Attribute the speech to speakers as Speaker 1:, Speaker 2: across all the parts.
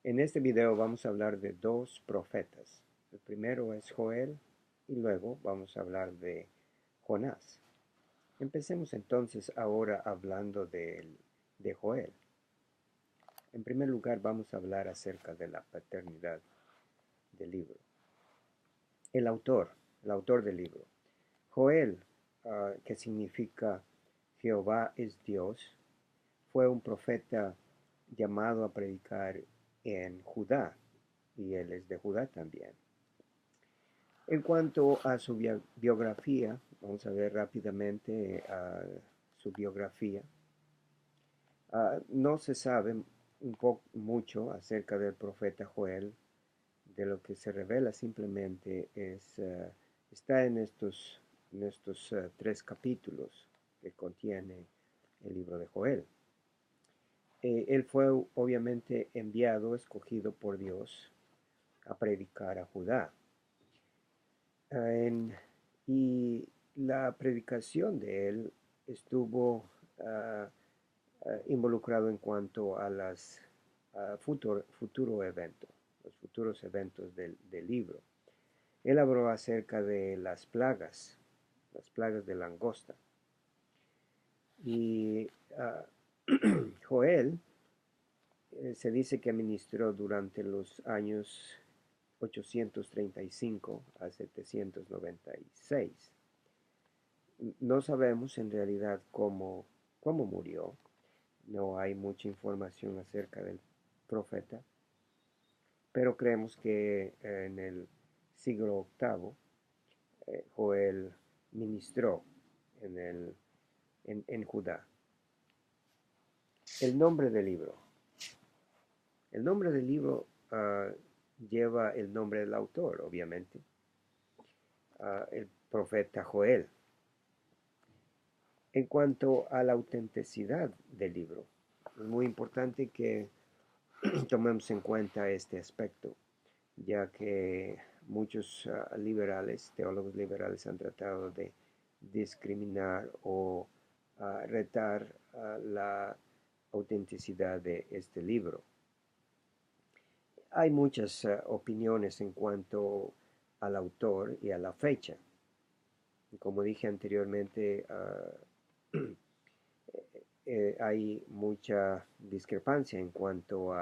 Speaker 1: En este video vamos a hablar de dos profetas. El primero es Joel y luego vamos a hablar de Jonás. Empecemos entonces ahora hablando de Joel. En primer lugar vamos a hablar acerca de la paternidad del libro. El autor, el autor del libro. Joel, que significa Jehová es Dios, fue un profeta llamado a predicar en Judá, y él es de Judá también. En cuanto a su biografía, vamos a ver rápidamente su biografía. No se sabe mucho acerca del profeta Joel. De lo que se revela simplemente está en estos tres capítulos que contiene el libro de Joel. Él fue obviamente enviado, escogido por Dios a predicar a Judá. Y la predicación de él estuvo involucrado en cuanto a los futuros eventos del libro. Él habló acerca de las plagas de langosta. Y Joel se dice que ministró durante los años 835 a 796. No sabemos en realidad cómo murió. No hay mucha información acerca del profeta, pero creemos que en el siglo octavo Joel ministró en Judá. El nombre del libro. El nombre del libro lleva el nombre del autor, obviamente, el profeta Joel. En cuanto a la autenticidad del libro, es muy importante que tomemos en cuenta este aspecto, ya que muchos teólogos liberales han tratado de discriminar o retar la autenticidad de este libro. Hay muchas opiniones en cuanto al autor y a la fecha. Como dije anteriormente, hay mucha discrepancia en cuanto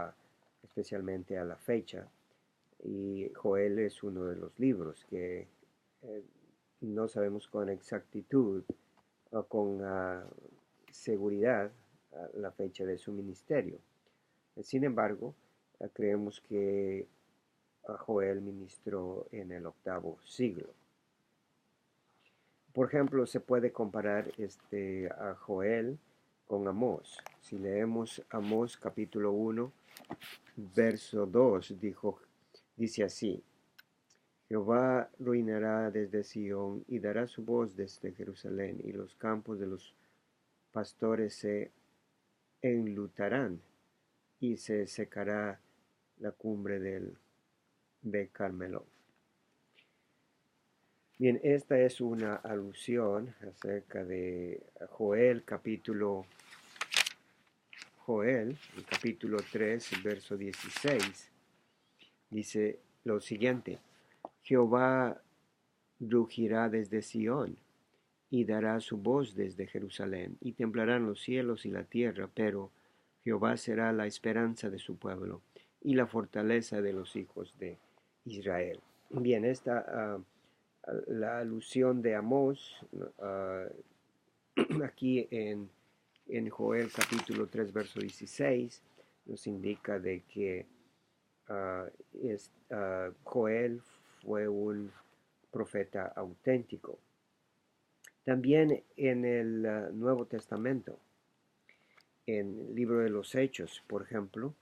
Speaker 1: especialmente a la fecha. Y Joel es uno de los libros que no sabemos con exactitud o con seguridad la fecha de su ministerio. Sin embargo, creemos que Joel ministró en el octavo siglo. Por ejemplo, se puede comparar a Joel con Amós. Si leemos Amós capítulo 1, verso 2, dice así: Jehová ruinará desde Sión y dará su voz desde Jerusalén, y los campos de los pastores se enlutarán, y se secará la cumbre de Carmelo. Bien, esta es una alusión acerca de Joel, el capítulo 3, verso 16. Dice lo siguiente: Jehová rugirá desde Sión y dará su voz desde Jerusalén, y temblarán los cielos y la tierra, pero Jehová será la esperanza de su pueblo y la fortaleza de los hijos de Israel. Bien, la alusión de Amós aquí en Joel capítulo 3 verso 16 nos indica de que Joel fue un profeta auténtico. También en el Nuevo Testamento, en el libro de los Hechos, por ejemplo,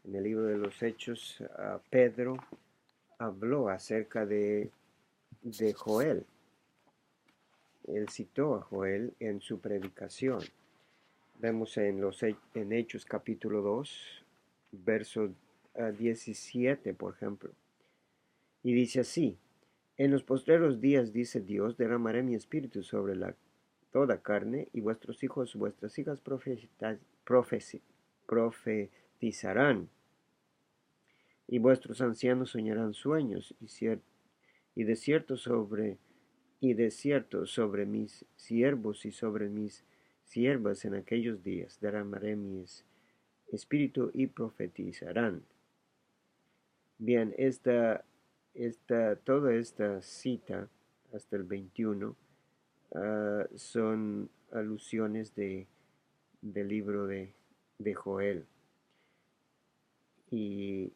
Speaker 1: en el libro de los Hechos, Pedro habló acerca de Joel. Él citó a Joel en su predicación. Vemos en Hechos capítulo 2, verso 17, por ejemplo. Y dice así: En los postreros días, dice Dios, derramaré mi espíritu sobre toda carne, y vuestros hijos, vuestras hijas profetizarán. y vuestros ancianos soñarán sueños, y de cierto sobre mis siervos y sobre mis siervas en aquellos días derramaré mi espíritu y profetizarán. Bien, toda esta cita hasta el 21 son alusiones del libro de Joel. Y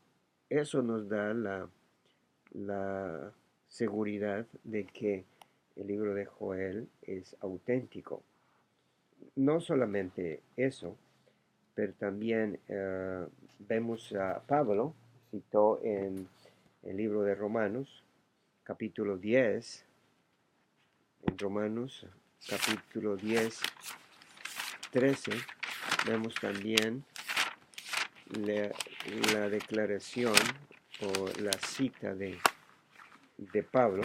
Speaker 1: eso nos da la seguridad de que el libro de Joel es auténtico. No solamente eso, pero también vemos a Pablo, citó en el libro de Romanos, capítulo 10, en Romanos, capítulo 10, 13, vemos también la declaración o la cita de Pablo.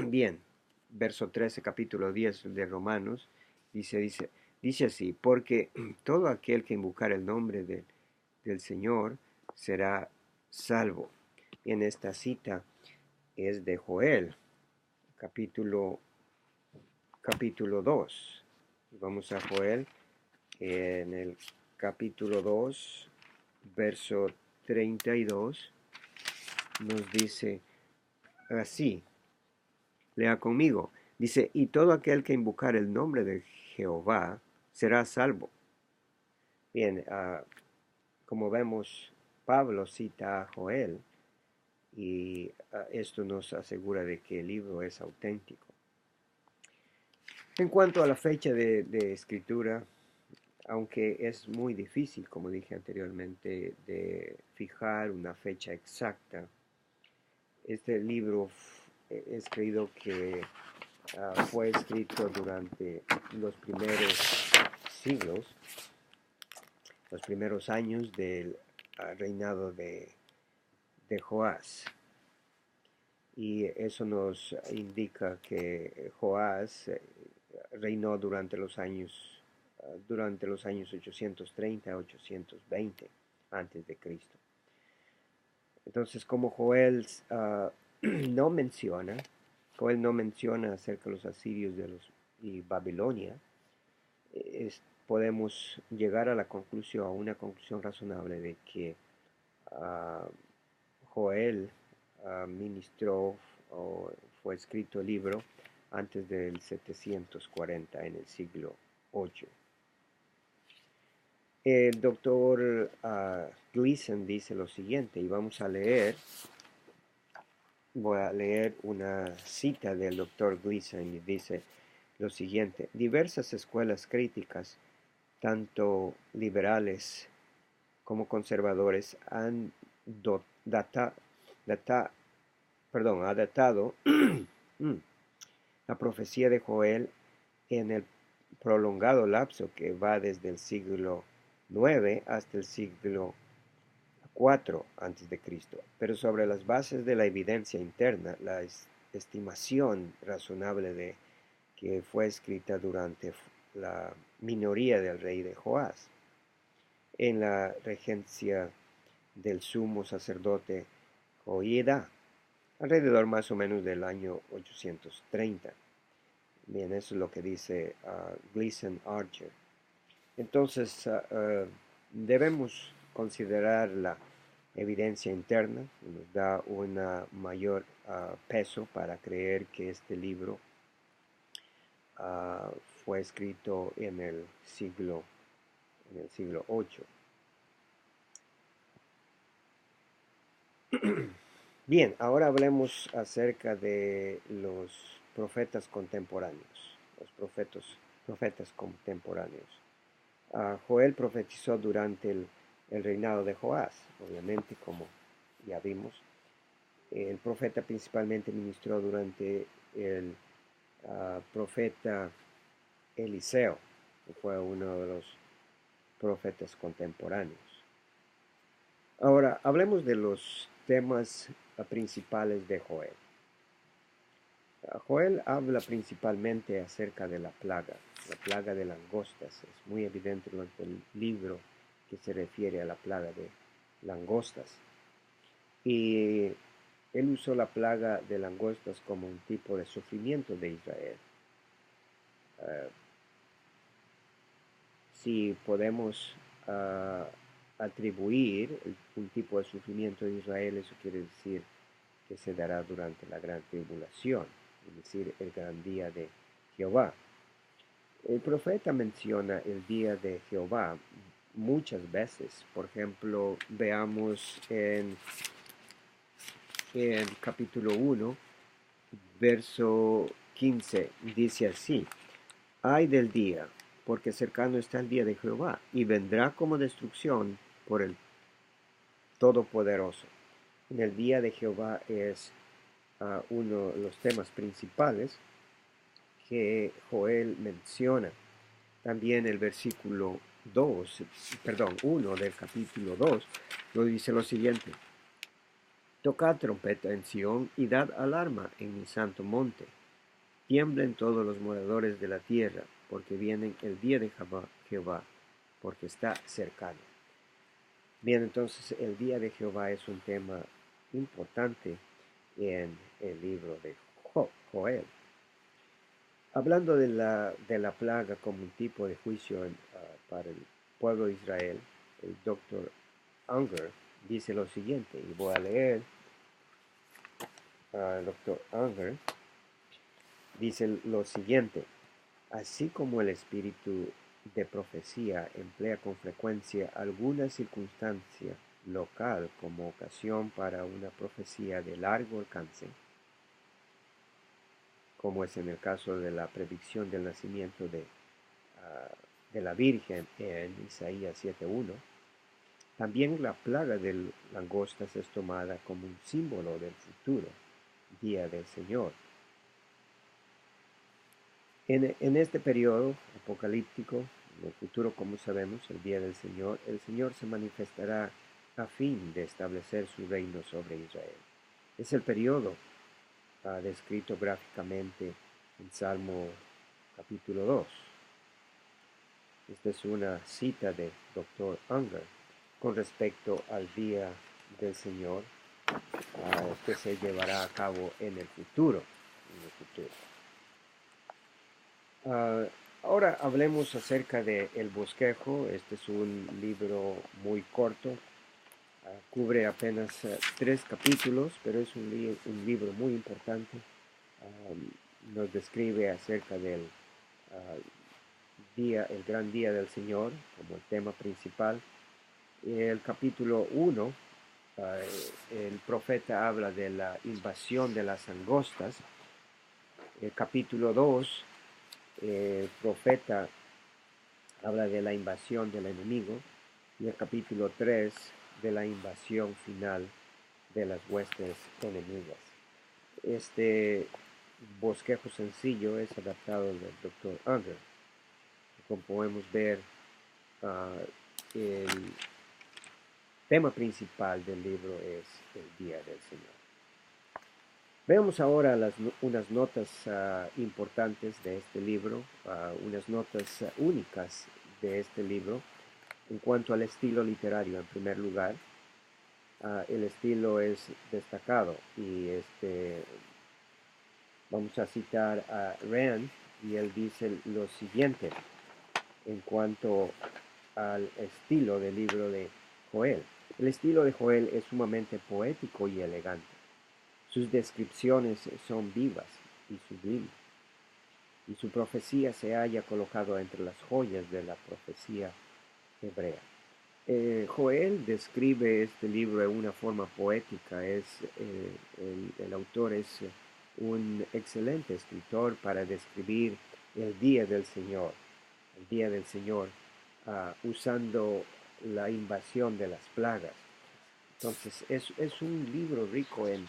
Speaker 1: Bien, verso 13, capítulo 10 de Romanos, dice así, porque todo aquel que invocar el nombre del Señor será salvo. En esta cita es de Joel, capítulo 2. Vamos a Joel en el capítulo 2, verso 32, nos dice así, lea conmigo, dice, y todo aquel que invocar el nombre de Jehová será salvo. Bien, como vemos, Pablo cita a Joel y esto nos asegura de que el libro es auténtico. En cuanto a la fecha de escritura, aunque es muy difícil, como dije anteriormente, de fijar una fecha exacta, este libro es creído que fue escrito durante los primeros siglos, los primeros años del reinado de Joás. Y eso nos indica que Joás reinó durante los años 830 a 820 antes de Cristo. Entonces, como Joel no menciona acerca de los asirios y Babilonia, podemos llegar a una conclusión razonable de que Joel ministró o fue escrito el libro antes del 740, en el siglo VIII. El doctor Gleason dice lo siguiente, y voy a leer una cita del doctor Gleason, y dice lo siguiente: diversas escuelas críticas, tanto liberales como conservadores, han adaptado la profecía de Joel en el prolongado lapso que va desde el siglo IX hasta el siglo IV a.C., pero sobre las bases de la evidencia interna, la estimación razonable de que fue escrita durante la minoría del rey de Joás, en la regencia del sumo sacerdote Joiada, alrededor más o menos del año 830. Bien, eso es lo que dice Gleason Archer. Entonces, debemos considerar la evidencia interna, nos da un mayor peso para creer que este libro fue escrito en el siglo VIII. Bien, ahora hablemos acerca de los profetas contemporáneos, profetas contemporáneos. Joel profetizó durante el reinado de Joás, obviamente, como ya vimos. El profeta principalmente ministró durante el profeta Eliseo, que fue uno de los profetas contemporáneos. Ahora, hablemos de los temas principales de Joel. Joel habla principalmente acerca de la plaga de langostas. Es muy evidente durante el libro que se refiere a la plaga de langostas. Y él usó la plaga de langostas como un tipo de sufrimiento de Israel. Si podemos atribuir un tipo de sufrimiento de Israel, eso quiere decir que se dará durante la gran tribulación, es decir, el gran día de Jehová. El profeta menciona el día de Jehová muchas veces. Por ejemplo, veamos en capítulo 1, verso 15, dice así: Ay del día, porque cercano está el día de Jehová, y vendrá como destrucción por el Todopoderoso. En el día de Jehová es uno de los temas principales que Joel menciona. También el versículo 1 del capítulo 2, lo dice lo siguiente: Tocad trompeta en Sión y dad alarma en mi santo monte. Tiemblen todos los moradores de la tierra, porque viene el día de Jehová, porque está cercano. Bien, entonces el día de Jehová es un tema importante en el libro de Joel. Hablando de la plaga como un tipo de juicio para el pueblo de Israel, el Dr. Unger dice lo siguiente, y voy a leer. El Dr. Unger dice lo siguiente: así como el espíritu de profecía emplea con frecuencia alguna circunstancia local como ocasión para una profecía de largo alcance, como es en el caso de la predicción del nacimiento de la Virgen en Isaías 7:1, también la plaga de langostas es tomada como un símbolo del futuro día del Señor. En este periodo apocalíptico, en el futuro, como sabemos, el día del Señor, el Señor se manifestará a fin de establecer su reino sobre Israel. Es el periodo descrito gráficamente en Salmo capítulo 2. Esta es una cita de Dr. Unger con respecto al día del Señor que se llevará a cabo en el futuro. Ahora hablemos acerca de El Bosquejo. Este es un libro muy corto, cubre apenas 3 capítulos, pero es un libro muy importante. Nos describe acerca del el gran día del Señor como el tema principal. El capítulo 1, el profeta habla de la invasión de las langostas. El capítulo 2, el profeta habla de la invasión del enemigo, y el capítulo 3 de la invasión final de las huestes enemigas. Este bosquejo sencillo es adaptado del Dr. Unger. Como podemos ver, el tema principal del libro es el día del Señor. Veamos ahora unas notas importantes de este libro, unas notas únicas de este libro. En cuanto al estilo literario, en primer lugar, el estilo es destacado, y vamos a citar a Rand, y él dice lo siguiente en cuanto al estilo del libro de Joel. El estilo de Joel es sumamente poético y elegante. Sus descripciones son vivas y sublimes, y su profecía se halla colocado entre las joyas de la profecía hebrea. Joel describe este libro de una forma poética. El autor es un excelente escritor para describir el día del Señor, usando la invasión de las plagas. Entonces, es un libro rico en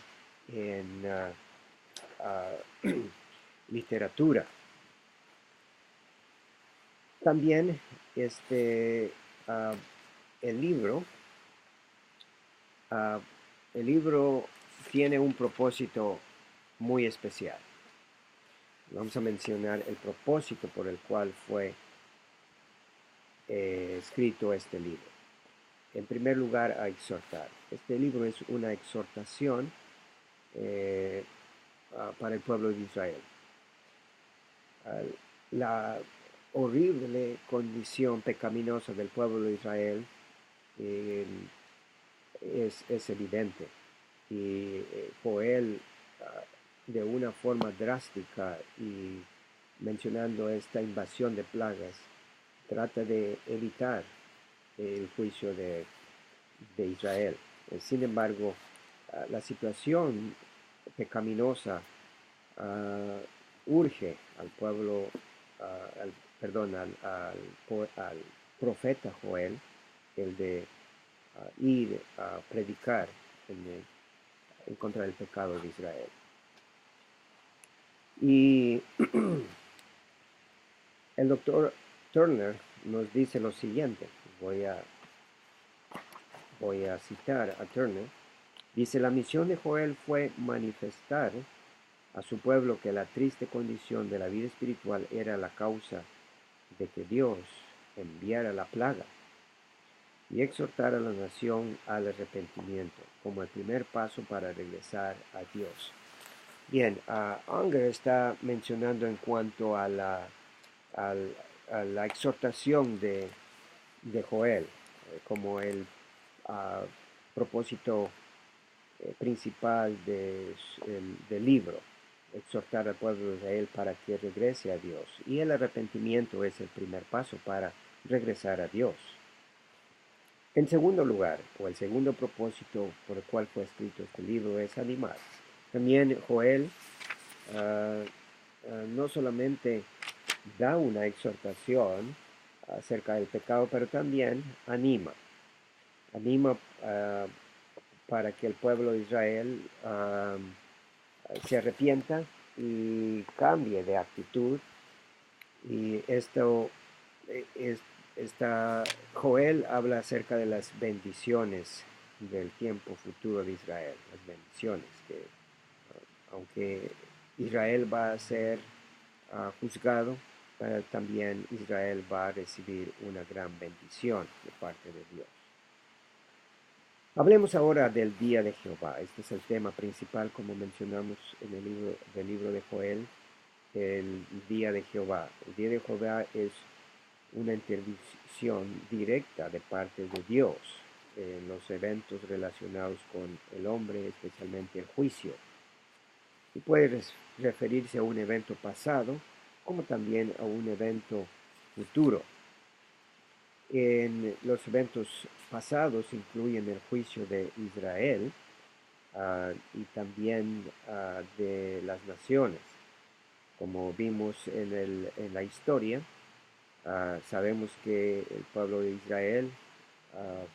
Speaker 1: literatura. También el libro el libro tiene un propósito muy especial. Vamos a mencionar el propósito por el cual fue escrito este libro. en primer lugar a exhortar. Este libro es una exhortación para el pueblo de Israel. La horrible condición pecaminosa del pueblo de Israel es evidente. Y Joel, de una forma drástica y mencionando esta invasión de plagas, trata de evitar el juicio de Israel. Sin embargo, la situación pecaminosa urge al pueblo, perdón, al profeta Joel, el de ir a predicar en contra del pecado de Israel. Y el doctor Turner nos dice lo siguiente, voy a citar a Turner. Dice: la misión de Joel fue manifestar a su pueblo que la triste condición de la vida espiritual era la causa de que Dios enviara la plaga y exhortar a la nación al arrepentimiento como el primer paso para regresar a Dios. Bien, Unger está mencionando en cuanto a la exhortación de Joel como el propósito principal del libro, exhortar al pueblo de Israel para que regrese a Dios. Y el arrepentimiento es el primer paso para regresar a Dios. En segundo lugar, o el segundo propósito por el cual fue escrito este libro es animar. También Joel no solamente da una exhortación acerca del pecado, pero también anima. Anima para que el pueblo de Israel se arrepienta y cambie de actitud. Y Joel habla acerca de las bendiciones del tiempo futuro de Israel, las bendiciones que aunque Israel va a ser juzgado, también Israel va a recibir una gran bendición de parte de Dios. Hablemos ahora del día de Jehová. Este es el tema principal, como mencionamos en el libro de Joel, el día de Jehová. El día de Jehová es una intervención directa de parte de Dios en los eventos relacionados con el hombre, especialmente el juicio. Y puede referirse a un evento pasado como también a un evento futuro. En los eventos pasados incluyen el juicio de Israel y también de las naciones. Como vimos en la historia, sabemos que el pueblo de Israel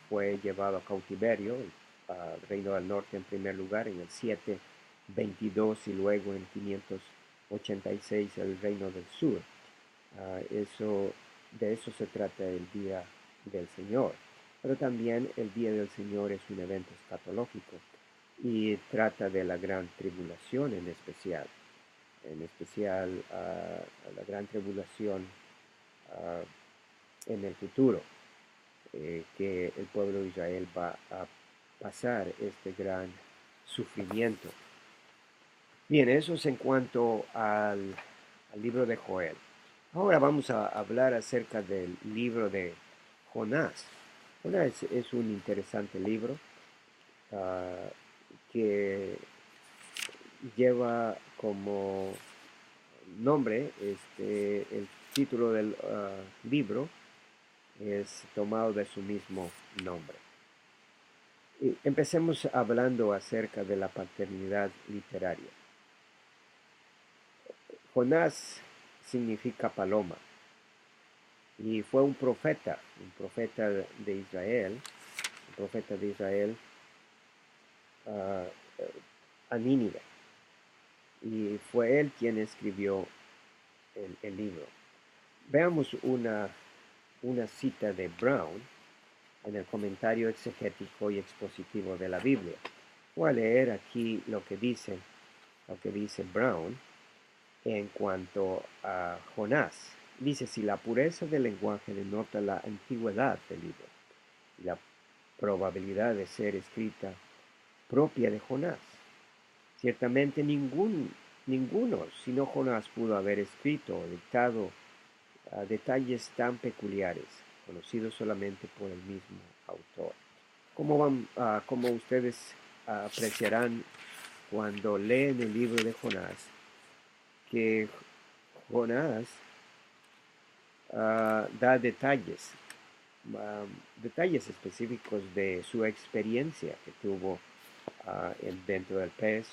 Speaker 1: fue llevado a cautiverio, al Reino del Norte en primer lugar, en el 722 y luego en 586 el Reino del Sur. De eso se trata el Día del Señor. Pero también el Día del Señor es un evento escatológico y trata de la gran tribulación en especial. La gran tribulación en el futuro, que el pueblo de Israel va a pasar este gran sufrimiento. Bien, eso es en cuanto al libro de Joel. Ahora vamos a hablar acerca del libro de Jonás. Jonás es un interesante libro que lleva como nombre, el título del libro es tomado de su mismo nombre. Y empecemos hablando acerca de la paternidad literaria. Jonás significa paloma y fue un profeta de Israel, a Nínive, y fue él quien escribió el libro. Veamos una cita de Brown en el comentario exegético y expositivo de la Biblia. Voy a leer aquí lo que dice Brown en cuanto a Jonás. Dice: si la pureza del lenguaje denota la antigüedad del libro probabilidad de ser escrita propia de Jonás. Ciertamente ninguno, sino Jonás, pudo haber escrito o dictado detalles tan peculiares, conocidos solamente por el mismo autor. Como ustedes apreciarán cuando leen el libro de Jonás, que Jonás da detalles específicos de su experiencia que tuvo dentro del pez,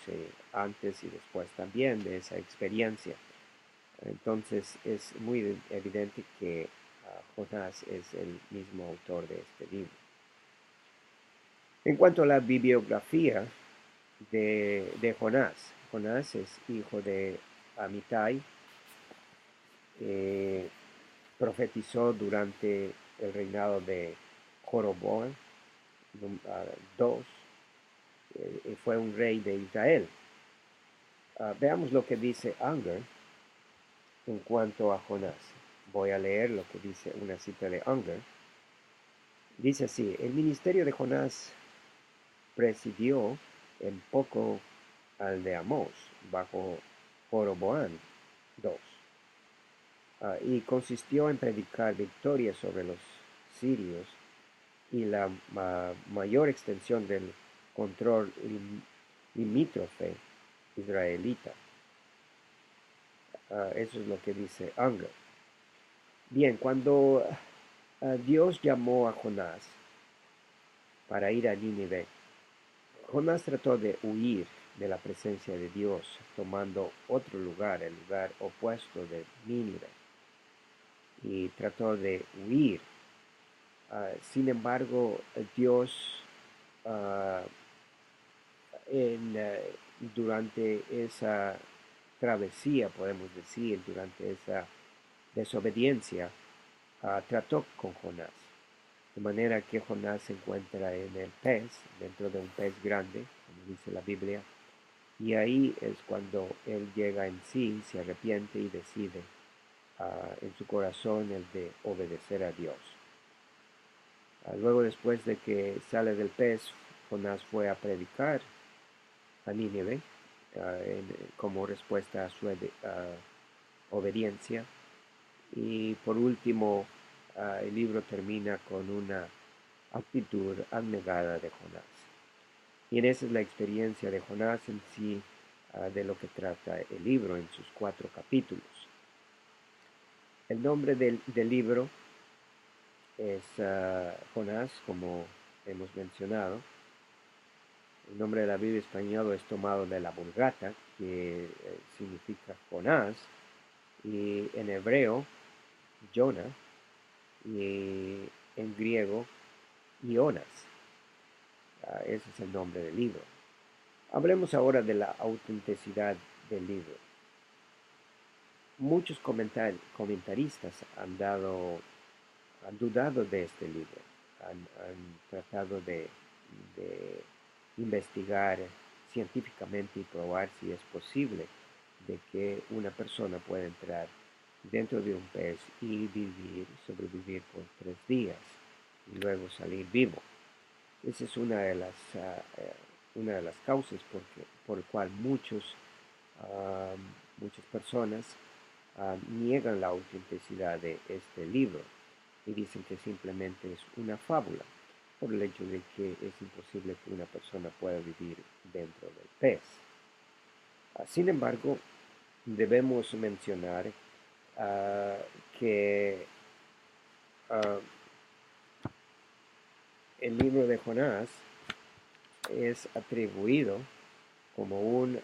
Speaker 1: antes y después también de esa experiencia. Entonces es muy evidente que Jonás es el mismo autor de este libro. En cuanto a la bibliografía de Jonás, Jonás es hijo de Amitai, profetizó durante el reinado de Jeroboam II, fue un rey de Israel. Veamos lo que dice Unger en cuanto a Jonás. Voy a leer lo que dice una cita de Unger. Dice así: el ministerio de Jonás presidió en poco al de Amós bajo Jeroboam II, y consistió en predicar victoria sobre los sirios y la mayor extensión del control limítrofe israelita. Eso es lo que dice Unger. Bien, cuando Dios llamó a Jonás para ir a Nínive, Jonás trató de huir de la presencia de Dios, tomando otro lugar, el lugar opuesto de Nínive, y trató de huir. Sin embargo, Dios durante esa travesía, podemos decir, durante esa desobediencia, trató con Jonás. De manera que Jonás se encuentra en el pez, dentro de un pez grande, como dice la Biblia, y ahí es cuando él llega en sí, se arrepiente y decide en su corazón el de obedecer a Dios. Luego, después de que sale del pez, Jonás fue a predicar a Nínive como respuesta a su obediencia. Y por último, el libro termina con una actitud abnegada de Jonás. Y en esa es la experiencia de Jonás en sí, de lo que trata el libro en sus 4 capítulos. El nombre del libro es Jonás, como hemos mencionado. El nombre de la Biblia española es tomado de la Vulgata, que significa Jonás, y en hebreo, Jonah, y en griego, Ionas. Ese es el nombre del libro. Hablemos ahora de la autenticidad del libro. Muchos comentaristas han dudado de este libro, han tratado de investigar científicamente y probar si es posible de que una persona pueda entrar dentro de un pez y sobrevivir por 3 días y luego salir vivo. Esa es una de las causas por el cual muchas personas niegan la autenticidad de este libro y dicen que simplemente es una fábula, por el hecho de que es imposible que una persona pueda vivir dentro del pez. Sin embargo, debemos mencionar que el libro de Jonás es atribuido como un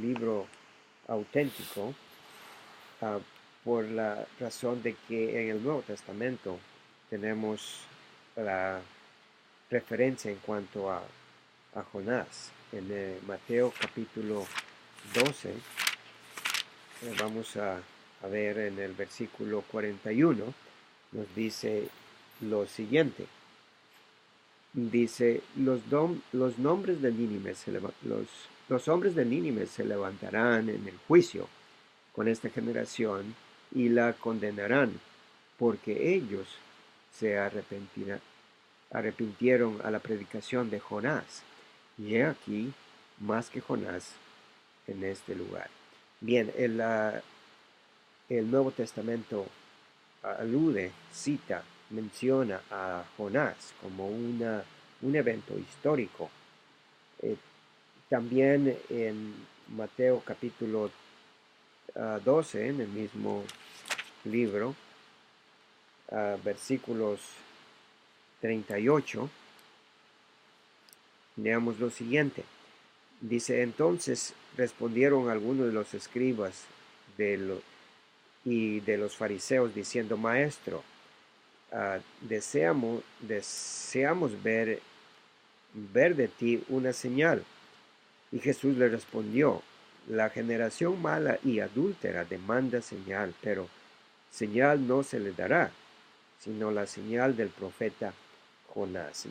Speaker 1: libro auténtico por la razón de que en el Nuevo Testamento tenemos la referencia en cuanto a Jonás. En Mateo capítulo 12, vamos a ver en el versículo 41, nos dice lo siguiente. Dice: los hombres de Nínive se levantarán en el juicio con esta generación y la condenarán, porque ellos se arrepentirán, arrepintieron a la predicación de Jonás. Y he aquí más que Jonás en este lugar. Bien, el Nuevo Testamento alude, cita, menciona a Jonás como un evento histórico. También en Mateo capítulo 12, en el mismo libro, versículos 38, leamos lo siguiente. Dice, entonces respondieron algunos de los escribas y de los fariseos diciendo, Maestro, deseamos ver de ti una señal. Y Jesús le respondió, la generación mala y adúltera demanda señal, pero señal no se le dará, sino la señal del profeta Jonás.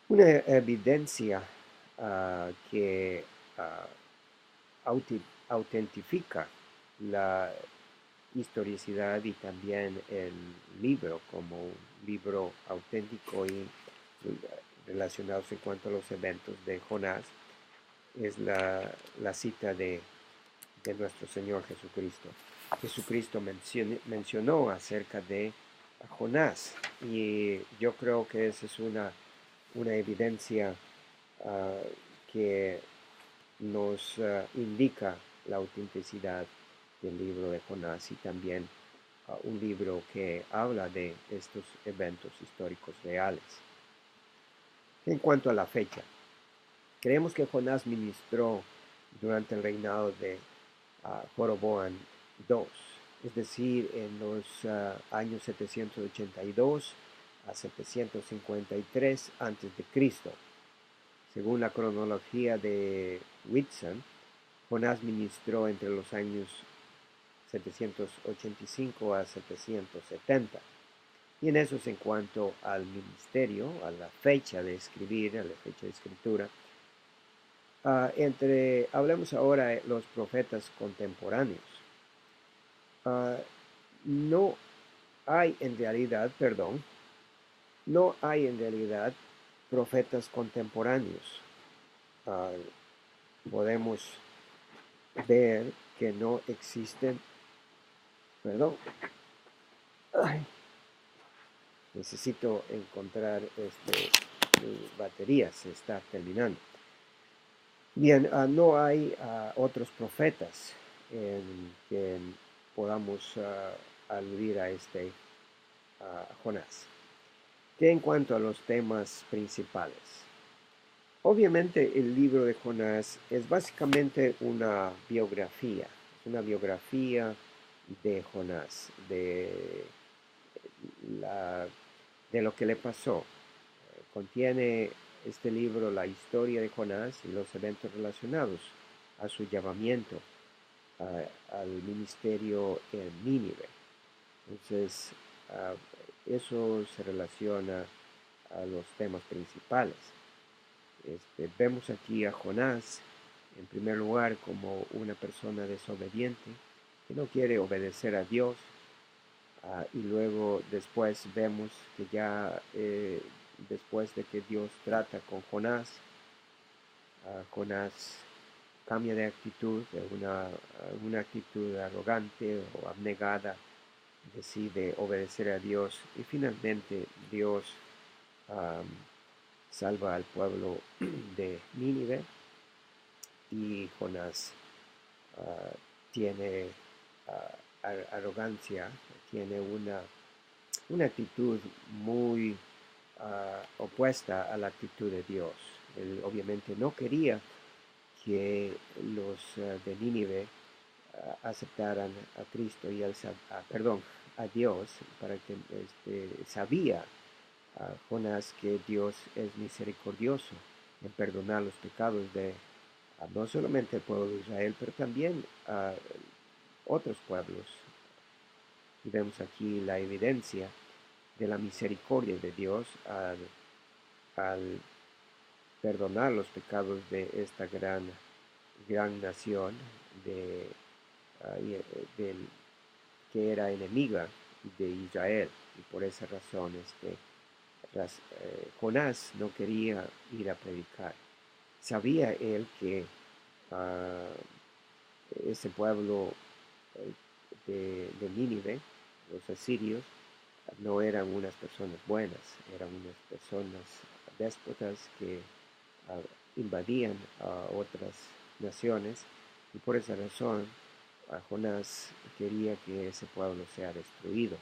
Speaker 1: Una evidencia que autentifica la historicidad y también el libro como un libro auténtico y relacionados en cuanto a los eventos de Jonás es la cita de nuestro Señor Jesucristo. Jesucristo mencionó acerca de Jonás y yo creo que esa es una evidencia que nos indica la autenticidad del libro de Jonás y también un libro que habla de estos eventos históricos reales. En cuanto a la fecha, creemos que Jonás ministró durante el reinado de Joroboam II, es decir, en los años 782 a 753 a.C. Según la cronología de Whitson, Jonás ministró entre los años 785 a 770. Y en eso es en cuanto al ministerio, a la fecha de escribir, a la fecha de escritura. Hablemos ahora de los profetas contemporáneos. No hay en realidad profetas contemporáneos. Podemos ver que no existen, necesito encontrar mi batería se está terminando. Bien, no hay otros profetas en que podamos aludir a Jonás. Que en cuanto a los temas principales, obviamente el libro de Jonás es básicamente una biografía, de Jonás, de lo que le pasó. Contiene este libro la historia de Jonás y los eventos relacionados a su llamamiento al ministerio en Nínive. Entonces, eso se relaciona a los temas principales. Vemos aquí a Jonás, en primer lugar, como una persona desobediente, que no quiere obedecer a Dios. Y luego después vemos que ya después de que Dios trata con Jonás, Jonás cambia de actitud, de una actitud arrogante o abnegada, decide obedecer a Dios y finalmente Dios salva al pueblo de Nínive y Jonás tiene arrogancia, tiene una actitud muy opuesta a la actitud de Dios. Él obviamente no quería que los de Nínive aceptaran a Cristo y a Dios, para que sabía Jonás que Dios es misericordioso en perdonar los pecados de no solamente el pueblo de Israel, pero también a otros pueblos. Y vemos aquí la evidencia de la misericordia de Dios al perdonar los pecados de esta gran nación que era enemiga de Israel. Y por esa razón Jonás no quería ir a predicar. Sabía él que ah, ese pueblo eh, de Nínive, los asirios, no eran unas personas buenas, eran unas personas déspotas que ah, invadían a otras naciones y por esa razón Jonás quería que ese pueblo sea destruido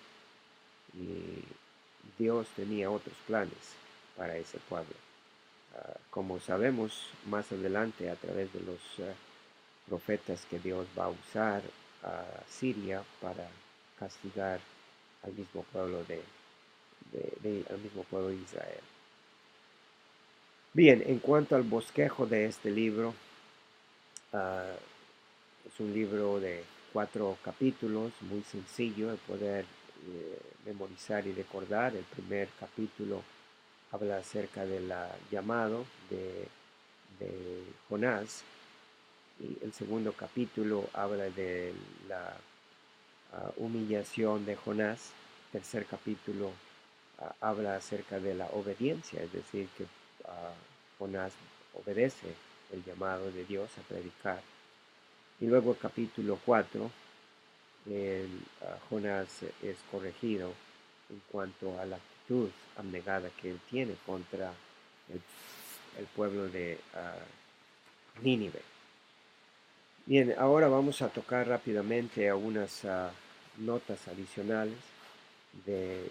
Speaker 1: y Dios tenía otros planes para ese pueblo. Como sabemos más adelante a través de los profetas que Dios va a usar a Siria para castigar al mismo pueblo al mismo pueblo de Israel. Bien, en cuanto al bosquejo de este libro, uh, es un libro de 4 capítulos, muy sencillo de poder memorizar y recordar. El primer capítulo habla acerca del llamado de Jonás y el segundo capítulo habla de la humillación de Jonás. El tercer capítulo habla acerca de la obediencia, es decir, que Jonás obedece el llamado de Dios a predicar. Y luego el capítulo 4, Jonás es corregido en cuanto a la actitud abnegada que él tiene contra el pueblo de Nínive. Bien, ahora vamos a tocar rápidamente algunas notas adicionales de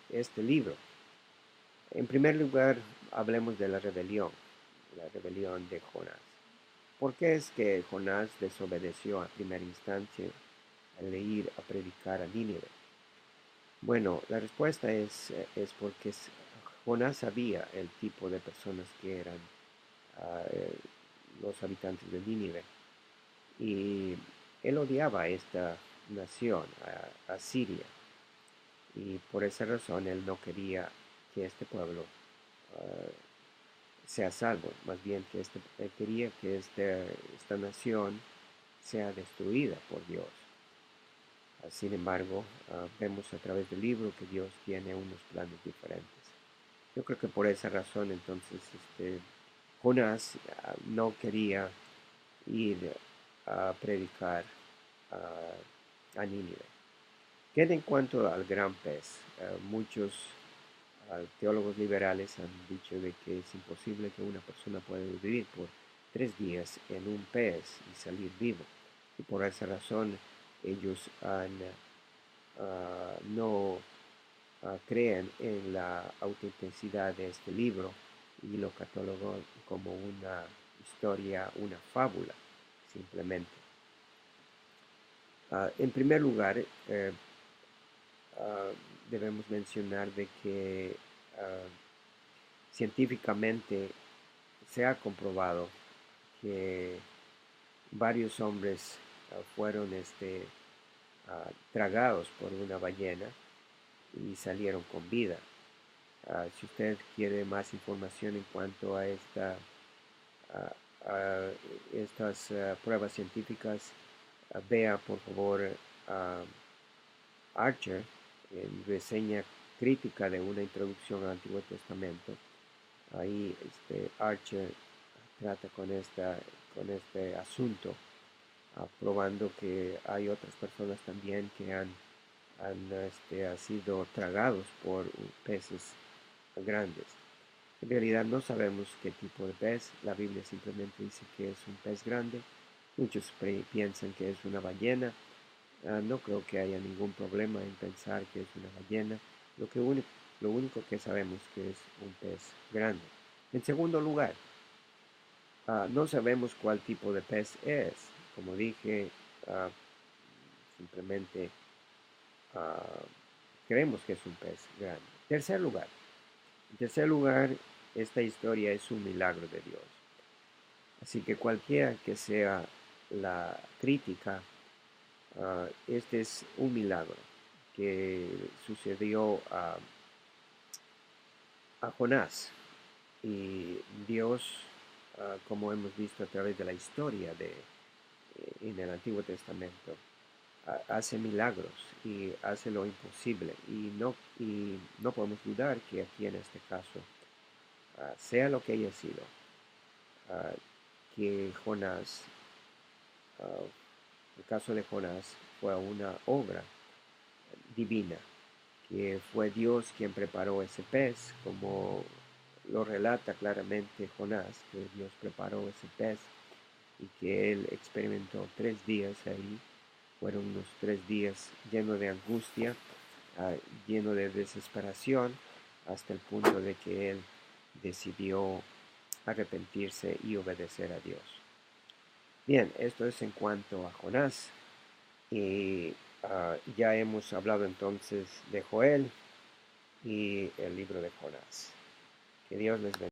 Speaker 1: este libro. En primer lugar, hablemos de la rebelión de Jonás. ¿Por qué es que Jonás desobedeció a primera instancia al ir a predicar a Nínive? Bueno, la respuesta es porque Jonás sabía el tipo de personas que eran los habitantes de Nínive. Y él odiaba a esta nación, a Siria. Y por esa razón él no quería que este pueblo sea salvo, más bien que él quería que esta nación sea destruida por Dios. Sin embargo, vemos a través del libro que Dios tiene unos planes diferentes. Yo creo que por esa razón entonces Jonás no quería ir a predicar a Nínive. Queda en cuanto al gran pez. Muchos teólogos liberales han dicho de que es imposible que una persona pueda vivir por 3 días en un pez y salir vivo. Y por esa razón ellos no creen en la autenticidad de este libro y lo catalogan como una historia, una fábula, simplemente. En primer lugar, debemos mencionar de que científicamente se ha comprobado que varios hombres fueron tragados por una ballena y salieron con vida. Si usted quiere más información en cuanto a estas pruebas científicas, vea por favor Archer en reseña crítica de una introducción al Antiguo Testamento. Ahí Archer trata con este asunto, probando que hay otras personas también que han sido tragados por peces grandes. En realidad no sabemos qué tipo de pez. La Biblia simplemente dice que es un pez grande. Muchos piensan que es una ballena. No creo que haya ningún problema en pensar que es una ballena. Lo único que sabemos que es un pez grande. En segundo lugar, no sabemos cuál tipo de pez es. Como dije, simplemente creemos que es un pez grande. En tercer lugar, esta historia es un milagro de Dios. Así que cualquiera que sea la crítica, este es un milagro que sucedió a Jonás. Y Dios, como hemos visto a través de la historia en el Antiguo Testamento, hace milagros y hace lo imposible. Y no podemos dudar que aquí en este caso, sea lo que haya sido, ah, que Jonás, ah, el caso de Jonás fue una obra divina, que fue Dios quien preparó ese pez, como lo relata claramente Jonás, que Dios preparó ese pez y que él experimentó 3 días ahí. Fueron unos 3 días llenos de angustia, ah, lleno de desesperación, hasta el punto de que él decidió arrepentirse y obedecer a Dios. Bien, esto es en cuanto a Jonás. Y ya hemos hablado entonces de Joel y el libro de Jonás. Que Dios les bendiga.